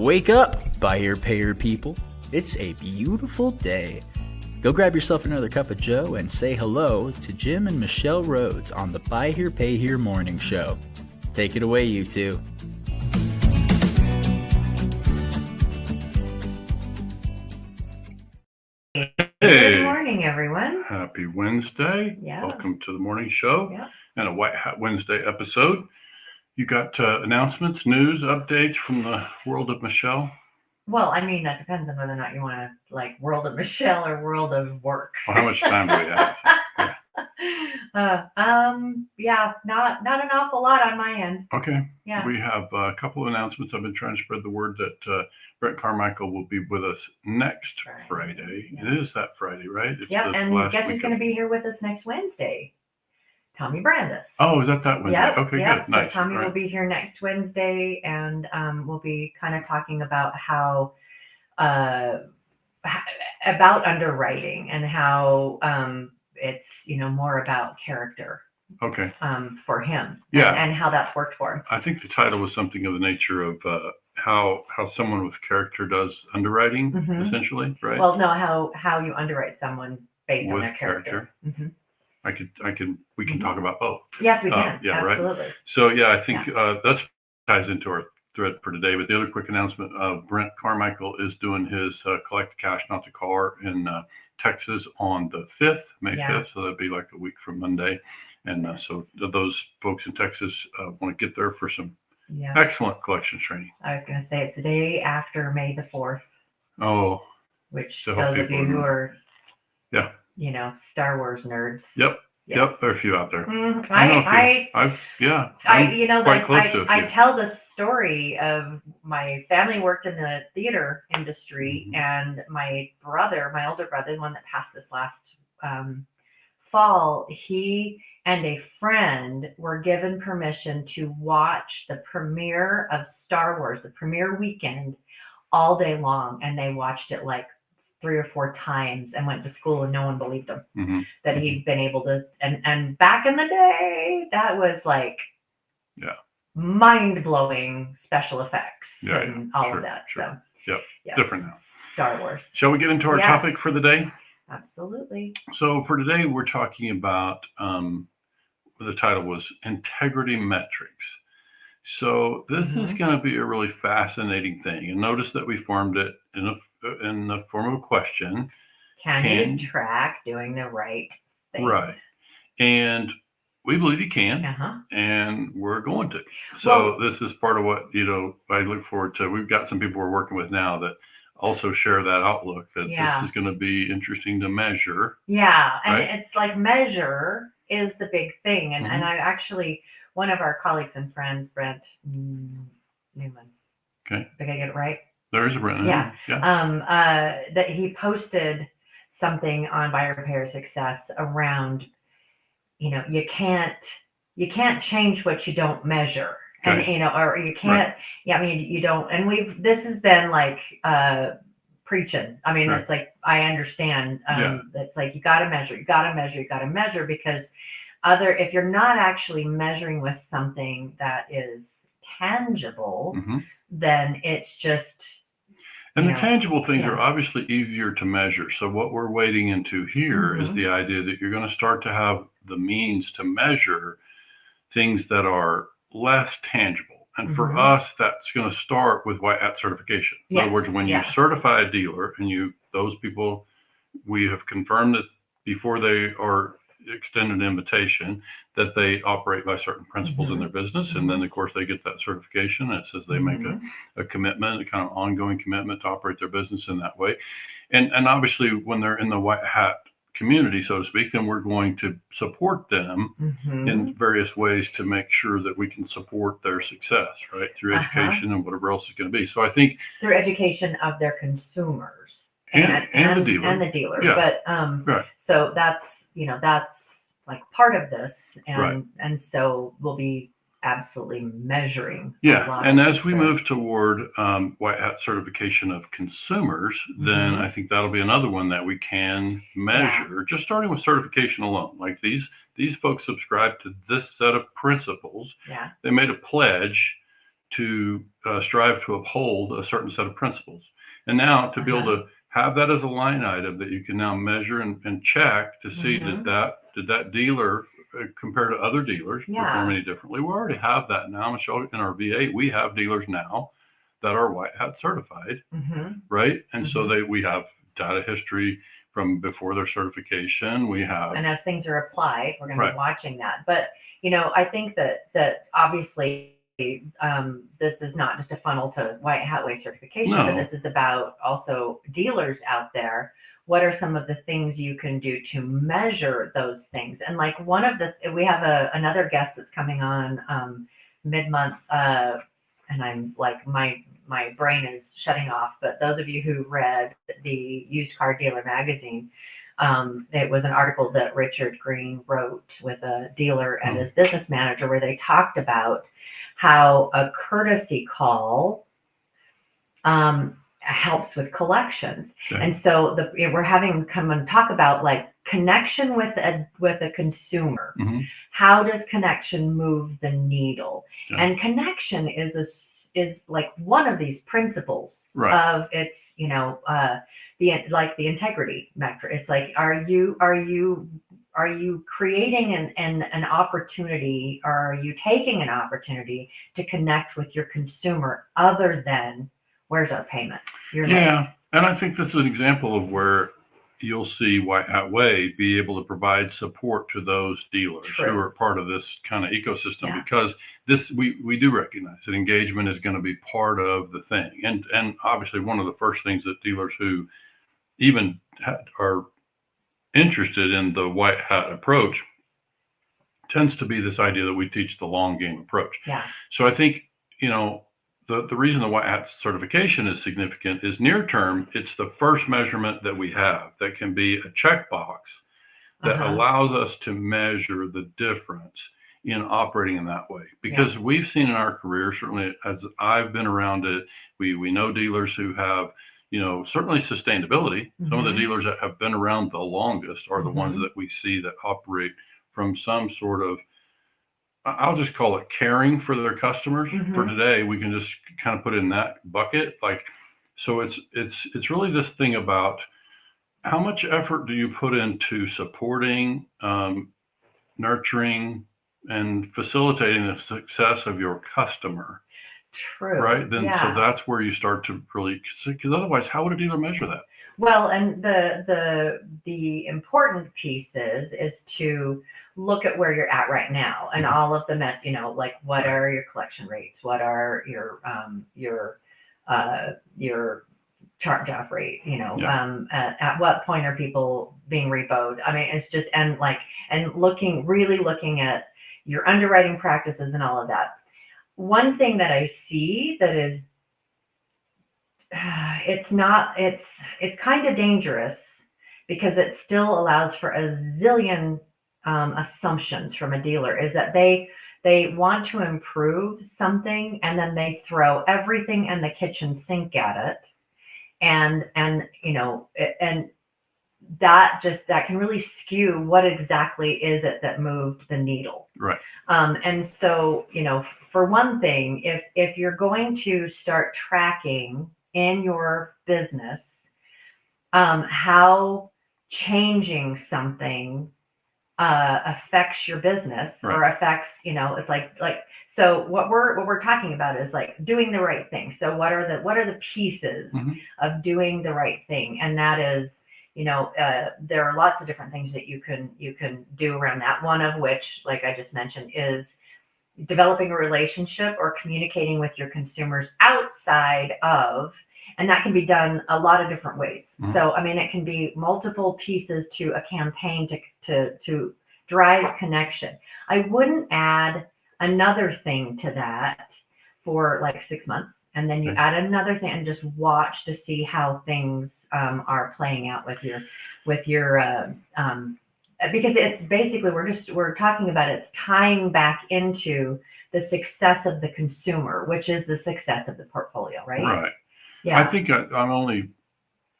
Wake up, buy here, pay here people. It's a beautiful day. Go grab yourself another cup of joe and say hello to Jim and Michelle Rhoads on the Buy Here, Pay Here Morning Show. Take it away, you two. Hey. Good morning, everyone. Happy Wednesday. Yeah. Welcome to the morning show Yeah. and a White Hat Wednesday episode. You got announcements, news, updates from the world of Michelle? Well, I mean, that depends on whether or not you want to like world of Michelle or world of work. Well, how much time do we have? Yeah, not an awful lot on my end. Okay. Yeah. We have a couple of announcements. I've been trying to spread the word that Brent Carmichael will be with us next Friday. Yeah. It is that Friday, right? It's Yep, the and last guess who's week going of- to be here with us next Wednesday? Tommy Brandis. Oh, is that Wednesday? Yep, Okay, yep. good. So Nice. Tommy Right. will be here next Wednesday, and we'll be kind of talking about how about underwriting and how it's more about character Okay. for him. Yeah. and how that's worked for him. I think the title was something of the nature of how someone with character does underwriting, Mhm. essentially, right? Well, no, how you underwrite someone based on With their character. Mm-hmm. We can talk about both. Yes, we can. Yeah, right. Absolutely. So yeah, I think that ties into our thread for today. But the other quick announcement: Brent Carmichael is doing his Collect the Cash, Not the Car in Texas on the 5th, May 5th. So that'd be like a week from Monday. And so those folks in Texas want to get there for some excellent collections training. I was going to say it's the day after May the 4th. Oh, which to help those of you people who are, yeah, Star Wars nerds. Yep. Yes. Yep, there are a few out there. I'm quite close to a few. I tell the story of my family worked in the theater industry, Mhm. and my older brother, the one that passed this last fall, he and a friend were given permission to watch the premiere of Star Wars, the premiere weekend, all day long, and they watched it like 3 or 4 times and went to school, and no one believed him that he'd been able to. And back in the day, that was like mind-blowing special effects and all of that. Sure. So yes, different now. Star Wars. Shall we get into our topic for the day? Absolutely. So for today, we're talking about the title was integrity metrics. So this is going to be a really fascinating thing, and notice that we formed it in the form of a question. Can you track doing the right thing? Right. And we believe you can, and we're going to. So this is part of what, I look forward to. We've got some people we're working with now that also share that outlook that this is going to be interesting to measure. Yeah. And right? It's like measure is the big thing. And I actually, one of our colleagues and friends, Brent Newman. Okay. Did I get it right? There is a Brent. Yeah. That he posted something on buyer repair success around, you can't change what you don't measure. Okay. And, or you can't, you don't, and this has been like, preaching. I mean, it's like, I understand, it's like, you got to measure because if you're not actually measuring with something that is tangible, then it's just. And the tangible things are obviously easier to measure. So what we're wading into here is the idea that you're going to start to have the means to measure things that are less tangible. And for us, that's going to start with white hat certification. In other words, when you certify a dealer and those people, we have confirmed that before they are extended an invitation that they operate by certain principles in their business. And then of course they get that certification. It says they make a commitment, a kind of ongoing commitment to operate their business in that way. And obviously when they're in the white hat community, so to speak, then we're going to support them in various ways to make sure that we can support their success, right? Through education and whatever else is going to be. So I think through education of their consumers and the dealer. And the dealer. Yeah. But so that's like part of this. And so we'll be absolutely measuring. And as we move toward white hat certification of consumers, then I think that'll be another one that we can measure, just starting with certification alone. Like these folks subscribe to this set of principles. Yeah. They made a pledge to strive to uphold a certain set of principles. And now to be able to have that as a line item that you can now measure and check to see did that dealer compare to other dealers perform any differently. We already have that now, Michelle. In our VA, we have dealers now that are white hat certified, right? And so we have data history from before their certification. We have, and as things are applied, we're going to be watching that. But I think that obviously this is not just a funnel to white hat way certification, but this is about also dealers out there. What are some of the things you can do to measure those things? And like we have another guest that's coming on mid-month, and I'm like my brain is shutting off. But those of you who read the Used Car Dealer magazine, it was an article that Richard Green wrote with a dealer and his business manager, where they talked about how a courtesy call helps with collections. And so we're having them come and talk about like connection with a consumer. How does connection move the needle? And connection is like one of these principles of its, the integrity metric. It's like, are you creating an opportunity, or are you taking an opportunity to connect with your consumer other than where's our payment? And I think this is an example of where you'll see White Hat Way be able to provide support to those dealers who are part of this kind of ecosystem, because we do recognize that engagement is going to be part of the thing. And obviously one of the first things that dealers who even are interested in the white hat approach tends to be this idea that we teach the long game approach. So I think, the reason the white hat certification is significant is near term, it's the first measurement that we have that can be a checkbox that allows us to measure the difference in operating in that way. Because we've seen in our career, certainly as I've been around it, we know dealers who have, certainly sustainability. Some of the dealers that have been around the longest are the ones that we see that operate from some sort of, I'll just call it caring for their customers. For today, we can just kind of put it in that bucket. Like, so it's really this thing about how much effort do you put into supporting, nurturing, and facilitating the success of your customer. Right. Then so that's where you start to really, because otherwise, how would a dealer measure that? Well, and the important piece is to look at where you're at right now, and all of the like what are your collection rates, what are your charge-off rate, at what point are people being repoed? I mean, it's just and really looking at your underwriting practices and all of that. One thing that I see that is it's kind of dangerous, because it still allows for a zillion assumptions from a dealer, is that they want to improve something and then they throw everything in the kitchen sink at it, and that can really skew what exactly is it that moved the needle. And so for one thing, if you're going to start tracking in your business how changing something affects your business, or affects, it's like so what we're talking about is like doing the right thing. So what are the pieces of doing the right thing? And that is, there are lots of different things that you can do around that, one of which, like I just mentioned, is developing a relationship or communicating with your consumers outside of, and that can be done a lot of different ways. So, I mean, it can be multiple pieces to a campaign to drive connection. I wouldn't add another thing to that for like 6 months, and then you add another thing and just watch to see how things are playing out with your because it's basically we're talking about it's tying back into the success of the consumer, which is the success of the portfolio, right? I think I'm only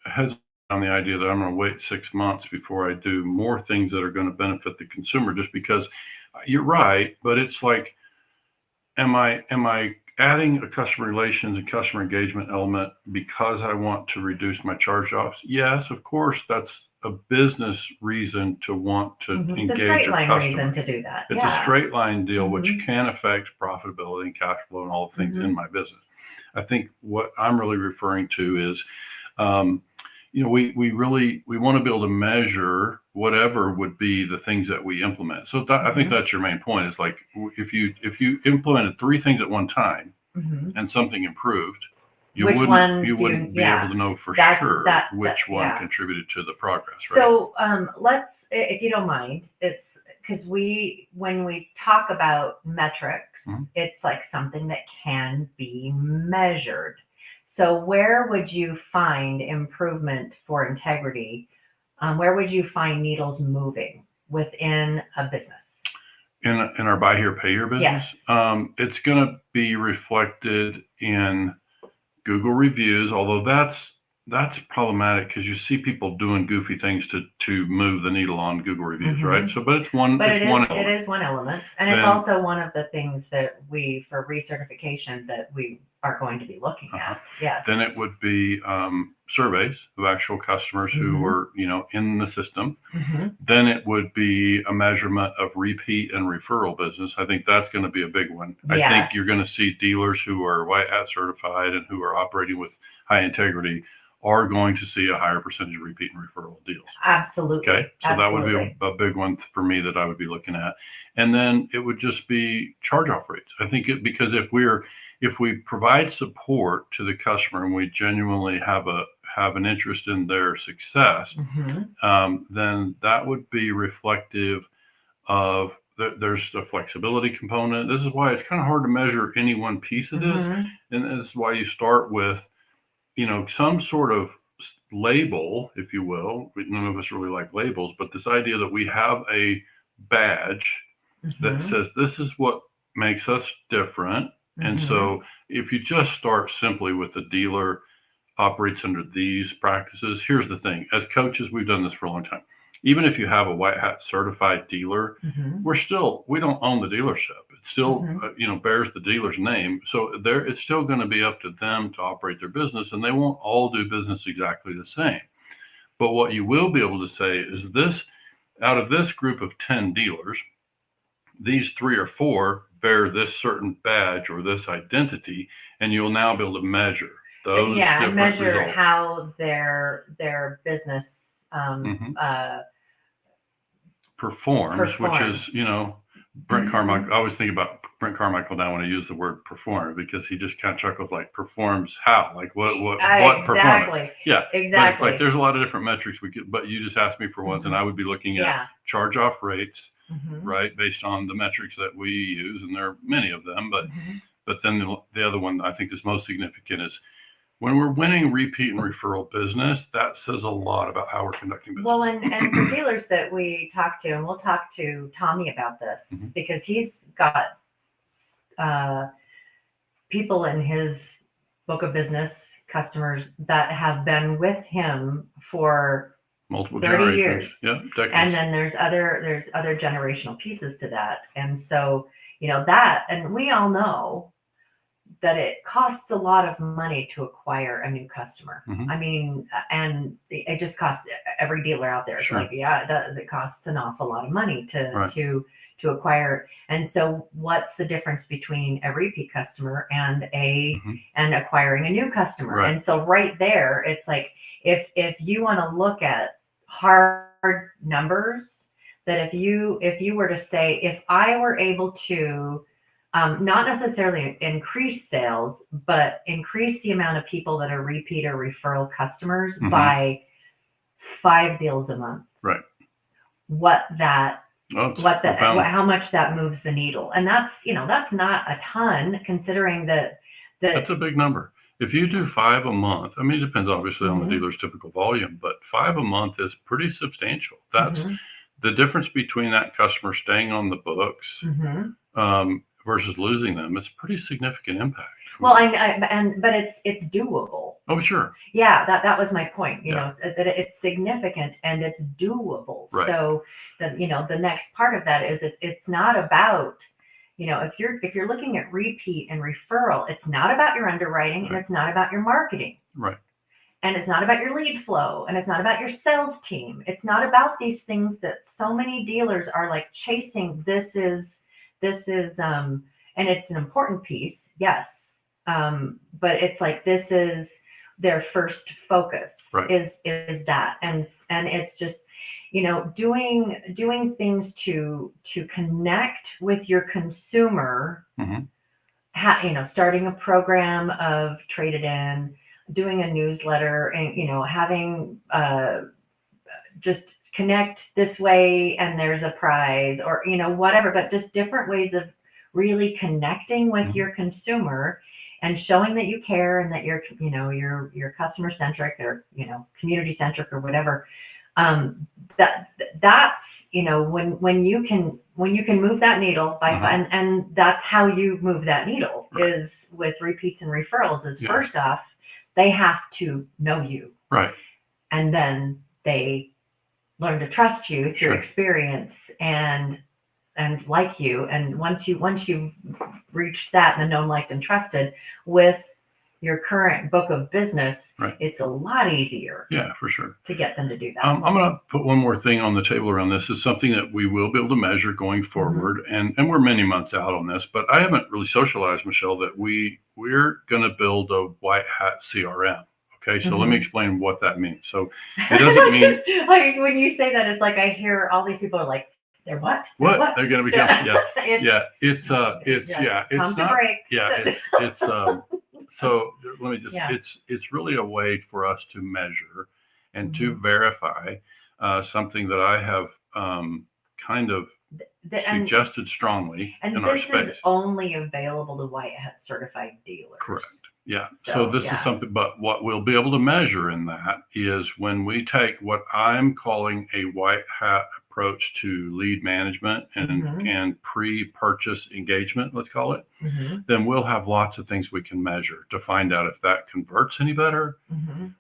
hesitant on the idea that I'm going to wait 6 months before I do more things that are going to benefit the consumer, just because you're right. But it's like, am I adding a customer relations and customer engagement element because I want to reduce my charge-offs. Yes, of course, that's a business reason to want to It's a engage straight your line customer. reason to do that. It's a straight line deal, which Mhm. can affect profitability and cash flow and all the things Mhm. in my business. I think what I'm really referring to is, um, we want to be able to measure whatever would be the things that we implement. So I think Mhm. that's your main point. Is like if you implemented 3 things at one time Mhm. and something improved, you Which one do wouldn't you, be able to know for that's sure that which one yeah. contributed to the progress, right? So let's, if you don't mind, it's because when we talk about metrics, Mhm. it's like something that can be measured. So where would you find improvement for integrity? Where would you find needles moving within a business? In our buy here, pay here business, Yes. it's going to be reflected in Google reviews, although that's problematic because you see people doing goofy things to move the needle on Google reviews, right? Mhm. So, but it's one But it's it one is element. one element, and it's Then also one of the things that we, for recertification, that we are going to be looking uh-huh. at. Yes. Then it would be surveys of actual customers who Mhm. were in the system. Mhm. Then it would be a measurement of repeat and referral business. I think that's going to be a big one. I think you're going to Yes. see dealers who are white hat certified and who are operating with high integrity are going to see a higher percentage of repeat and referral deals. Absolutely. Okay, so that would be Absolutely. a big one for me that I would be looking at. And then it would just be charge-off rates. I think because if we provide support to the customer and we genuinely have an interest in their success, Mhm. then that would be reflective of there's the flexibility component. This is why it's kind of hard to measure any one piece of this, Mhm. and this is why you start with some sort of label, if you will. None of us really like labels, but this idea that we have a badge that Mhm. says this is what makes us different. And Mhm. so if you just start simply with the dealer operates under these practices, here's the thing. As coaches, we've done this for a long time. Even if you have a white hat certified dealer, Mhm. we don't own the dealership. It still, Mhm. bears the dealer's name. So it's still going to be up to them to operate their business, and they won't all do business exactly the same. But what you will be able to say is this: out of this group of 10 dealers, these 3 or 4 bear this certain badge or this identity, and you'll now be able to measure those Yeah, and different measure results. how their business Mhm. uh, Performs, which performs. is, Brent Carmichael. I always think about Brent Carmichael now when I use the word perform because he just kind of chuckles like performs how, like what performance? Exactly. Yeah, but it's like Exactly. there's a lot of different metrics we could. But you just asked me for ones, and I Mhm. would be looking at Yeah. charge off rates, Mhm. right, based on the metrics that we use, and there are many of them. Mhm. But then the other one I think is most significant is when we're winning repeat and referral business. That says a lot about how we're conducting business. Well, and for dealers that we talk to, and we'll talk to Tommy about this Mhm. because he's got uh, people in his book of business, customers that have been with him for Multiple 30 generations. years. Yeah, decades. And then there's other generational pieces to that. And so, that, and we all know that it costs a lot of money to acquire a new customer. Mhm. I mean, and it just costs every dealer out there. It's Sure. like, yeah, it does. It costs an awful lot of money Right. to acquire. And so what's the difference between a repeat customer and Mhm. and acquiring a new customer? Right. And so right there, it's like, if you want to look at hard numbers, that if you were to say, if I were able to not necessarily increase sales, but increase the amount of people that are repeat or referral customers Mhm. by 5 deals a month. Right. How much that moves the needle. And that's not a ton considering that That's a big number. If you do 5 a month, I mean, it depends obviously on the Mhm. dealer's typical volume, but 5 a month is pretty substantial. That's Mhm. the difference between that customer staying on the books Mhm. versus losing them. It's a pretty significant impact. Well, but it's doable. Oh, sure. Yeah, that was my point, Yeah. that it's significant and it's doable. Right. So the next part of that is it's not about, if you're looking at repeat and referral, it's not about your underwriting and it's not about your marketing. Right. And it's not about your lead flow and it's not about your sales team. It's not about these things that so many dealers are like chasing. This is and it's an important piece. Yes. But it's like, this is their first focus is that. And it's just, doing things to connect with your consumer, starting a program of Trade It In, doing a newsletter, and, having, just connect this way and there's a prize, or, whatever, but just different ways of really connecting with your consumer and showing that you care and that you're, you're customer centric or, community centric or whatever. That's, when you can move that needle by, and that's how you move that needle is with repeats and referrals is first off, they have to know you. Right. And then they learn to trust you through experience and like you. And once you've reached that and the known, liked, and trusted with your current book of business, it's a lot easier. Yeah, for sure. To get them to do that. I'm going to put one more thing on the table around this. Is something that we will be able to measure going forward. And we're many months out on this, but I haven't really socialized, Michelle, that we're going to build a white hat CRM. Okay, so let me explain what that means. So it doesn't mean like when you say that, it's like I hear all these people are like, they're what? What? They're going to become it's so let me just it's really a way for us to measure and to verify something that I have kind of suggested strongly in our space. And this is only available to white hat certified dealers. Correct. Yeah. So this is something, but what we'll be able to measure in that is when we take what I'm calling a white hat approach to lead management and pre-purchase engagement, let's call it, then we'll have lots of things we can measure to find out if that converts any better.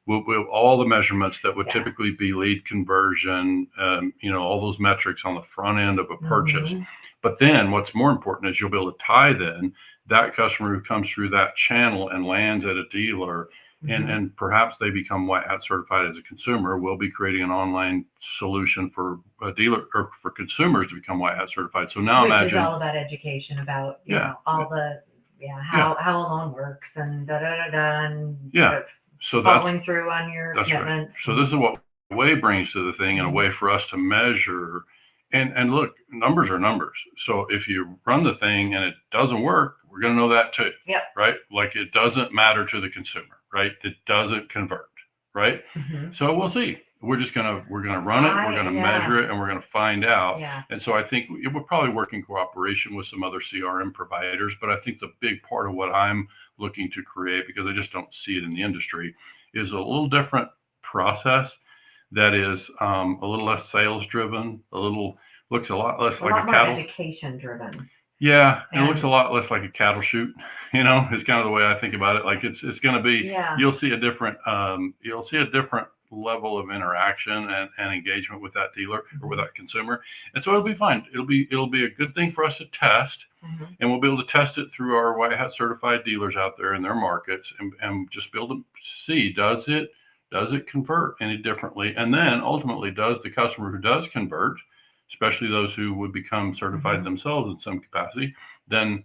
We'll all the measurements that would typically be lead conversion, all those metrics on the front end of a purchase. But then what's more important is you'll be able to tie then that customer who comes through that channel and lands at a dealer and perhaps they become white hat certified as a consumer. We'll be creating an online solution for a dealer or for consumers to become white hat certified. So now Which imagine is all about education about all the how a loan works and and so following through on your commitments. Right. So this is what Way brings to the thing and a way for us to measure. And look, numbers are numbers. So if you run the thing and it doesn't work, we're going to know that too. Yep. Right? Like it doesn't matter to the consumer, right? It doesn't convert, right? So we'll see. We're going to run it, we're going to measure it, and we're going to find out. Yeah. And so I think it will probably work in cooperation with some other CRM providers. But I think the big part of what I'm looking to create, because I just don't see it in the industry, is a little different process that is a little less sales driven, looks a lot less like a cattle. Education driven. Yeah, and it looks a lot less like a cattle shoot. It's kind of the way I think about it. Like it's going to be. You'll see a different level of interaction and engagement with that dealer or with that consumer, and so it'll be fine. It'll be a good thing for us to test, and we'll be able to test it through our white hat certified dealers out there in their markets, and just be able to see does it convert any differently, and then ultimately does the customer who does convert, especially those who would become certified themselves in some capacity, then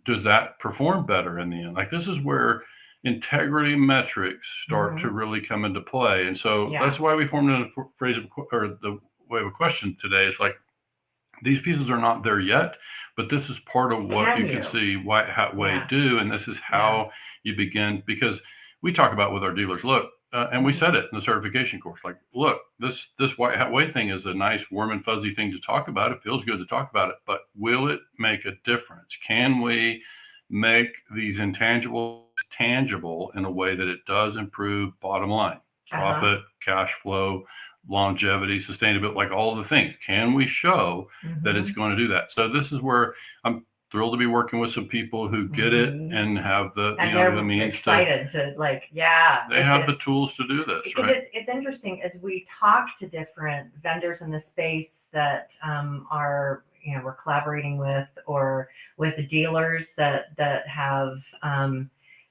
does that perform better in the end? Like this is where integrity metrics start to really come into play. And so that's why we formed a phrase or the way of a question today. It's like, these pieces are not there yet, but this is part of what you can see White Hat Way do. And this is how you begin, because we talk about with our dealers, look, and we said it in the certification course, like, look, this White Hat Way thing is a nice, warm and fuzzy thing to talk about. It feels good to talk about it, but will it make a difference? Can we make these intangibles tangible in a way that it does improve bottom line, profit, cash flow, longevity, sustainability, like all of the things? Can we show that it's going to do that? So this is where I'm thrilled to be working with some people who get it and have the the means excited to like they have the tools to do this, because right? It's interesting as we talk to different vendors in the space that are we're collaborating with, or with dealers that have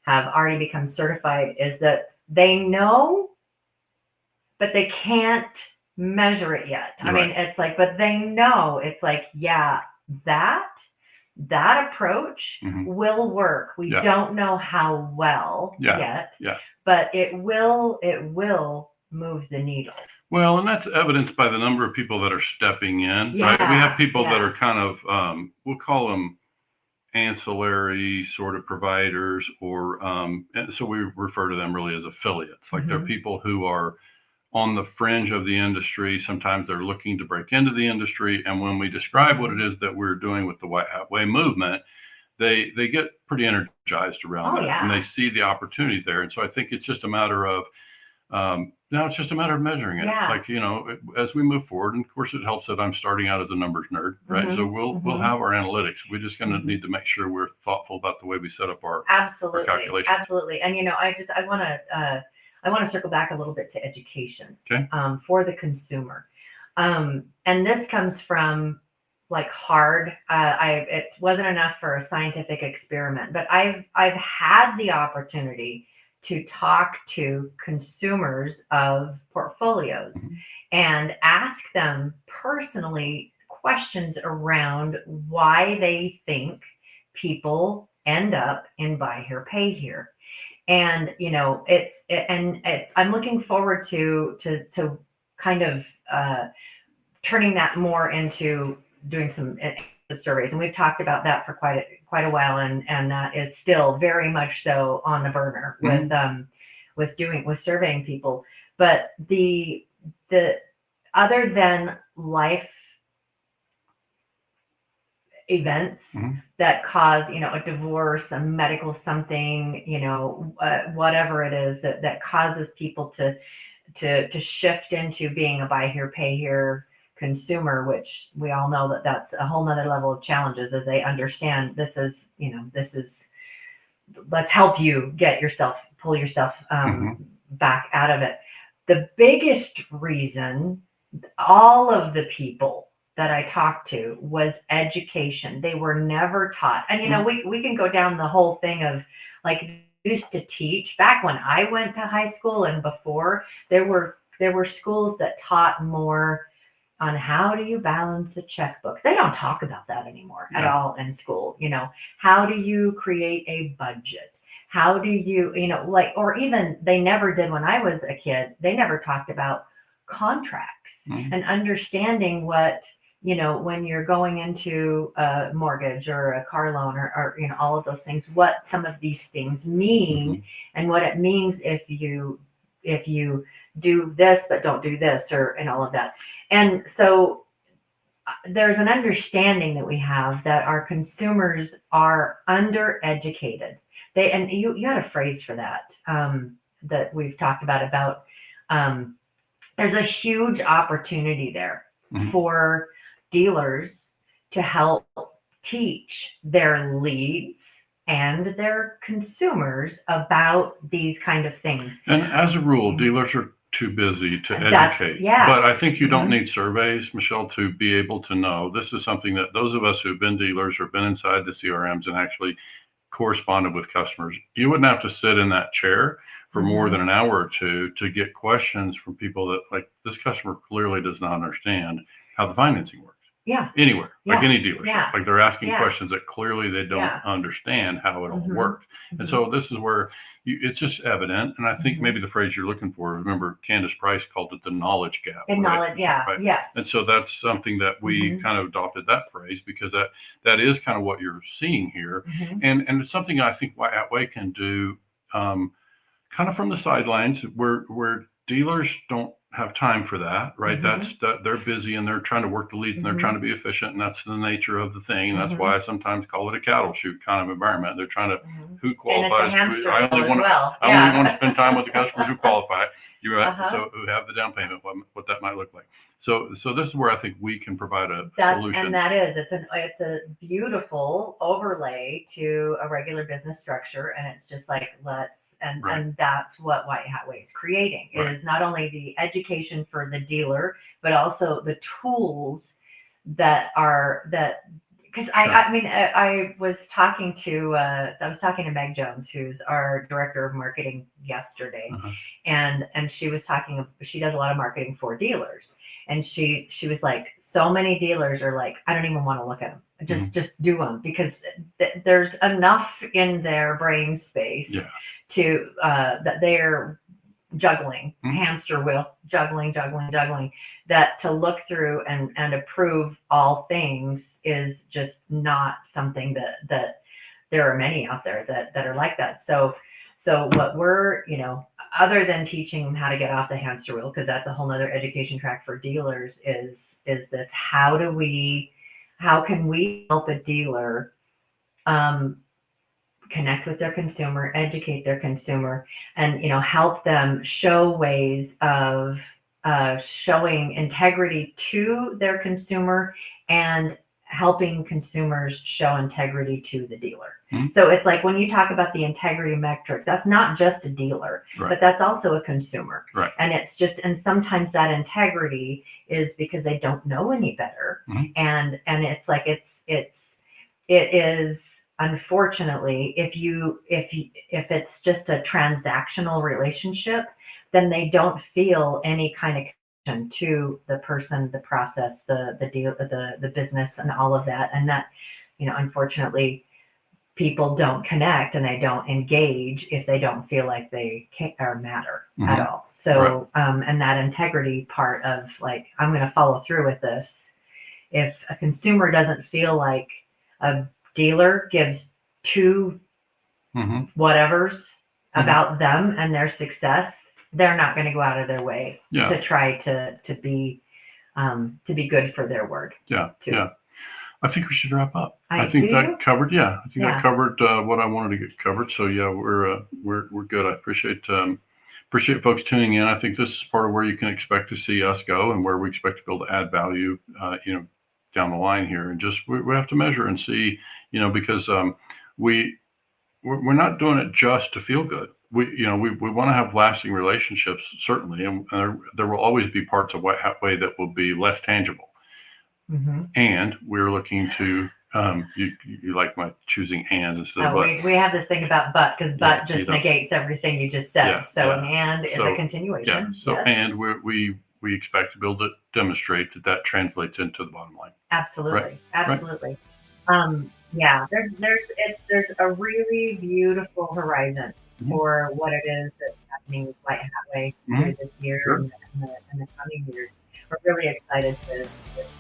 already become certified, is that they know, but they can't measure it yet. You're I mean, it's like, but they know, it's like, yeah, that approach will work. We don't know how well yet, but it will move the needle. Well, and that's evidenced by the number of people that are stepping in, right? We have people that are kind of, we'll call them ancillary sort of providers, or and so we refer to them really as affiliates. Like they're people who are on the fringe of the industry. Sometimes they're looking to break into the industry, and when we describe what it is that we're doing with the White Hat Way movement, they get pretty energized around that, and they see the opportunity there. And so I think it's just a matter of now it's just a matter of measuring it. Like, as we move forward, and of course it helps that I'm starting out as a numbers nerd, right? So we'll have our analytics. We're just going to need to make sure we're thoughtful about the way we set up our calculations. Absolutely. And I want to circle back a little bit to education for the consumer. And this comes from like hard. It wasn't enough for a scientific experiment, but I've had the opportunity to talk to consumers of portfolios and ask them personally questions around why they think people end up in buy here, pay here. And, I'm looking forward to kind of turning that more into doing some surveys. And we've talked about that for quite a while. And that is still very much so on the burner with surveying people. But the other than life events that cause, a divorce, a medical something, whatever it is that causes people to shift into being a buy here, pay here consumer, which we all know that's a whole nother level of challenges as they understand this is, let's help you pull yourself back out of it. The biggest reason all of the people that I talked to was education. They were never taught. And, we can go down the whole thing of like, used to teach back when I went to high school and before, there were schools that taught more on how do you balance a checkbook. They don't talk about that anymore at all in school. How do you create a budget? How do you, or even they never did when I was a kid, they never talked about contracts and understanding what, when you're going into a mortgage or a car loan or all of those things, what some of these things mean and what it means if you do this, but don't do this and all of that. And so there's an understanding that we have that our consumers are undereducated. And you had a phrase for that, that we've talked about, there's a huge opportunity there for dealers to help teach their leads and their consumers about these kind of things. And as a rule, dealers are too busy to educate. But I think you don't need surveys, Michelle, to be able to know. This is something that those of us who've been dealers or been inside the CRMs and actually corresponded with customers, you wouldn't have to sit in that chair for more than an hour or two to get questions from people that, like, this customer clearly does not understand how the financing works. Anywhere, like any dealership, like they're asking questions that clearly they don't understand how it all works. And so this is where it's just evident. And I think maybe the phrase you're looking for, remember Candace Price called it the knowledge gap. Knowledge, yes. And so that's something that we kind of adopted that phrase because that is kind of what you're seeing here. And it's something I think White Hat Way can do kind of from the sidelines where dealers don't have time for that, right? That's that they're busy and they're trying to work the leads and they're trying to be efficient, and that's the nature of the thing. And that's why I sometimes call it a cattle chute kind of environment. They're trying to who qualifies. I only want to spend time with the customers who qualify. You're right. So who have the down payment, what that might look like. So this is where I think we can provide a solution. And that is, it's a beautiful overlay to a regular business structure. And it's just like, and that's what White Hat Way is creating, is not only the education for the dealer, but also the tools because I mean, I was talking to Meg Jones, who's our director of marketing yesterday, and she was talking. She does a lot of marketing for dealers, and she was like, so many dealers are like, I don't even want to look at them. Just do them, because there's enough in their brain space to that they're juggling, hamster wheel, juggling, that to look through and approve all things is just not something that there are many out there that are like that. So what we're, other than teaching them how to get off the hamster wheel, because that's a whole nother education track for dealers, is this, how can we help a dealer connect with their consumer, educate their consumer, and help them show ways of showing integrity to their consumer and helping consumers show integrity to the dealer. So it's like when you talk about the integrity metrics, that's not just a dealer, but that's also a consumer. And it's just, and sometimes that integrity is because they don't know any better. And it's like, it is, unfortunately, if it's just a transactional relationship, then they don't feel any kind of connection to the person, the process, the deal, the business, and all of that. And that, unfortunately, people don't connect and they don't engage if they don't feel like they can or matter at all. So, and that integrity part of like, I'm going to follow through with this. If a consumer doesn't feel like a dealer gives two whatevers about them and their success, they're not going to go out of their way to try to be good for their word. I think we should wrap up. I think do? that covered. That covered what I wanted to get covered. So we're good. I appreciate folks tuning in. I think this is part of where you can expect to see us go, and where we expect to be able to add value, down the line here. And just we have to measure and see, because we're not doing it just to feel good. We want to have lasting relationships, certainly, and there will always be parts of way that will be less tangible. And we're looking to you like my choosing and instead of but. We have this thing about but, because but just negates everything you just said. And is a continuation. And we expect to be able to demonstrate that translates into the bottom line. Absolutely. There's a really beautiful horizon for what it is that's happening with White Hat Way through this year and the coming years. We're really excited to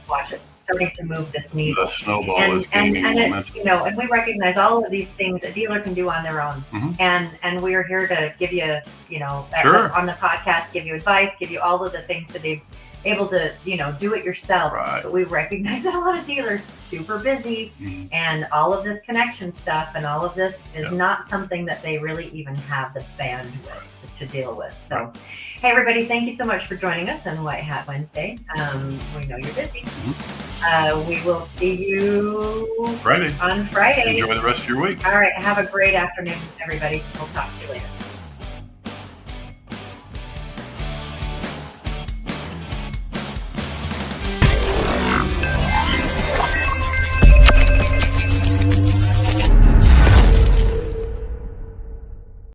watch it starting to move this needle. The snowball is gaining momentum. It's, and we recognize all of these things a dealer can do on their own. And we're here to give you, on the podcast, give you advice, give you all of the things to be able to, do it yourself. But we recognize that a lot of dealers are super busy and all of this connection stuff and all of this is not something that they really even have the bandwidth to deal with. So, hey, everybody, thank you so much for joining us on White Hat Wednesday. We know you're busy. We will see you on Friday. Enjoy the rest of your week. All right. Have a great afternoon, everybody. We'll talk to you later.